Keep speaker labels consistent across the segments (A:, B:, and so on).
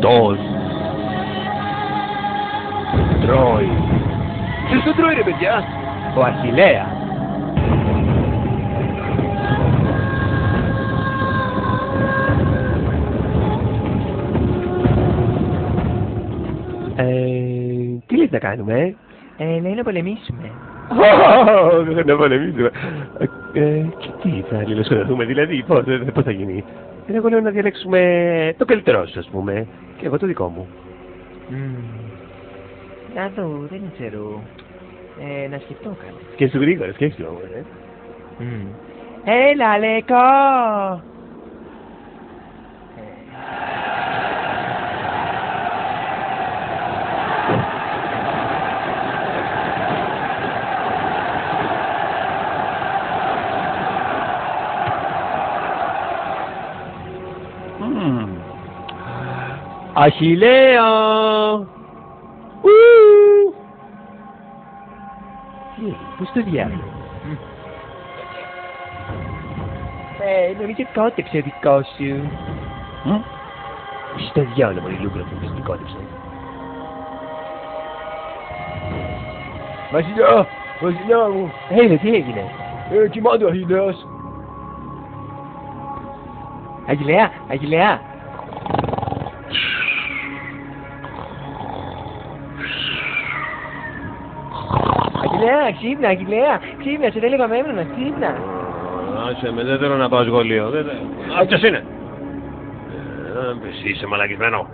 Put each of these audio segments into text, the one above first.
A: αυτός τρώει.
B: Ποιος τον τρώει ρε παιδιά?
A: Ο Αχιλλέας. Τι λες να κάνουμε?
C: Λέει να πολεμήσουμε.
A: Να πολεμήσουμε. Και τι θα αλληλοσχοληθούμε δηλαδή, πώς θα γίνει? Εγώ λέω να διαλέξουμε το καλύτερό σου, ας πούμε, και εγώ το δικό μου.
C: Να δω, δεν ξέρω. Να σκεφτώ κάτι.
A: Σκέψου γρήγορα, σκέψου όμως,
C: Έλα, Λέκο!
A: Αχιλλέα! Πού στο διάλογο?
C: Νομίζω κότεψε ο δικός σου.
A: Στο διάλογο, η Λούγκρα που την κότεψε.
B: Βασιλιά! Βασιλιά μου!
A: Έλα, τι έγινε?
B: Κοιμάται ο Αχιλλέας.
C: Αχιλλέα, Αχιλλέα! Αχιλλέα, ξύπνα, Αχιλλέα! Ξύπνα, σε θέλει καμέμενα, ξύπνα!
A: Άσε με, δεν θέλω να πάω σχολείο. Ποιος είναι? Εσύ είσαι μαλακισμένο.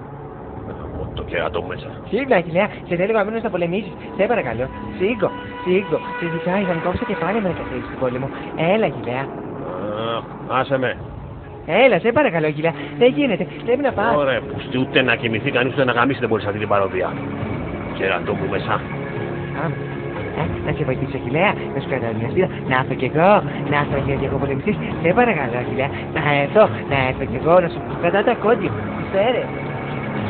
A: Το κερατό μου μέσα.
C: Ξύπνα, Αχιλλέα, σε θέλει καμέμενος να πολεμήσεις. Σε παρακαλώ, σήκω, σήκω. Σε ζητάει, θα κόψω κεφάλι με να καθίσεις στον πόλεμο. Έλα, Αχιλλέα.
A: Άσε με.
C: Έλα, σε παρακαλώ, Αχιλλέα. Δεν γίνεται, πρέπει να πας.
A: Ωραία, που ούτε να κοιμηθεί κανείς ούτε να γαμίσει δεν μπορείς αυτή την παροδία. Κερατό μου μέσα.
C: Να σε βοηθήσω, Αχιλλέα, να σου κρατάω μια σπίδα, να έρθω κι εγώ, να έρθω και εγώ πολεμιστής. Σε παρακαλώ, Αχιλλέα, να έρθω κι εγώ, να σου κρατάω τα κόντια. Φέρε.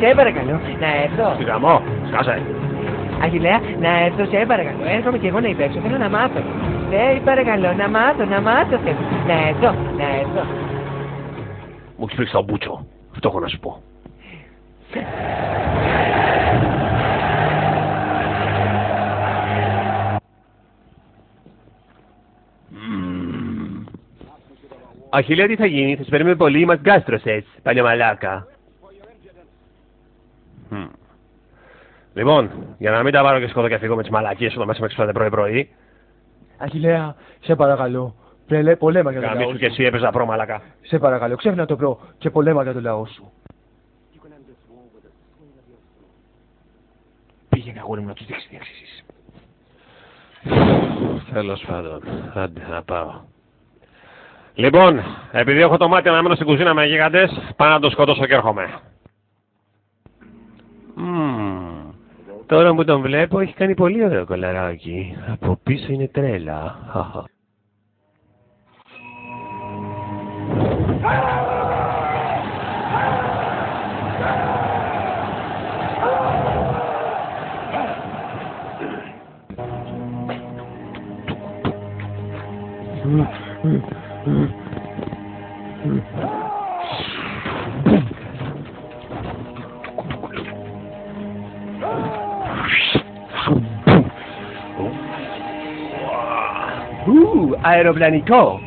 C: Σε παρακαλώ, να έρθω.
A: Στη γαμό, σκάσε.
C: Αχιλλέα, να έρθω, σε παρακαλώ. Έρχομαι κι εγώ να υπέξω, θέλω να μάθω. Σε παρακαλώ, να μάθω θέλω. Να έρθω.
A: Μου έχεις πρίξει το μπούτσο. Αυτό έχω να σου πω. Αχιλλέα, τι θα γίνει? Θα σε περιμένουμε πολύ, μας γκάστρωσες, παλιομαλάκα. Λοιπόν, για να μην τα πάρω και σκοτώ και φύγω με τις μαλακίες όταν μέσα με ξυπνάτε πρωί-πρωί.
B: Αχιλλέα, σε παρακαλώ. Πολέμα για το λαό
A: Καμίσου
B: σου.
A: και εσύ έπαιζα προ, μαλακά.
B: Σε παρακαλώ, ξέφνα το προ και πολέμα για το λαό σου.
C: Πήγαινε, αγόρι μου, να τους δείξεις διαξήσεις.
A: Τέλος πάντων, άντε να πάω. Λοιπόν, επειδή έχω το μάτι να μένω στην κουζίνα με γίγαντες, πάω να το σκοτώσω και έρχομαι. Τώρα που τον βλέπω έχει κάνει πολύ ωραίο κολαράκι. Από πίσω είναι τρέλα. Αεροπλανικό.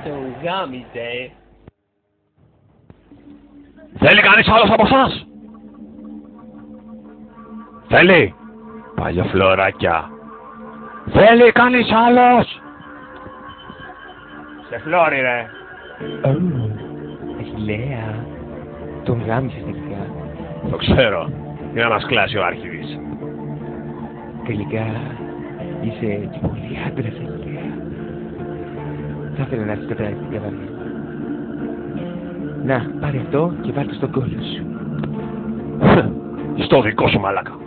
A: Τον γάμισε. Θέλει κανείς άλλος από εσάς? Θέλει? Παλιοφλωράκια. Θέλει κανείς άλλος? Σε φλόρι ρε.
C: Αχιλλέα, τον γάμισες τελικά.
A: Το ξέρω. Για να μας κλάσει ο Άρχιδης.
C: Τελικά είσαι και πολύ άντρας, Αχιλλέα. Θα ήθελα να έρθεις το βράδυ στην καβαλή. Να, πάρε αυτό και βάλ' το στον κόλλο σου.
A: Στο δικό σου, μαλάκα.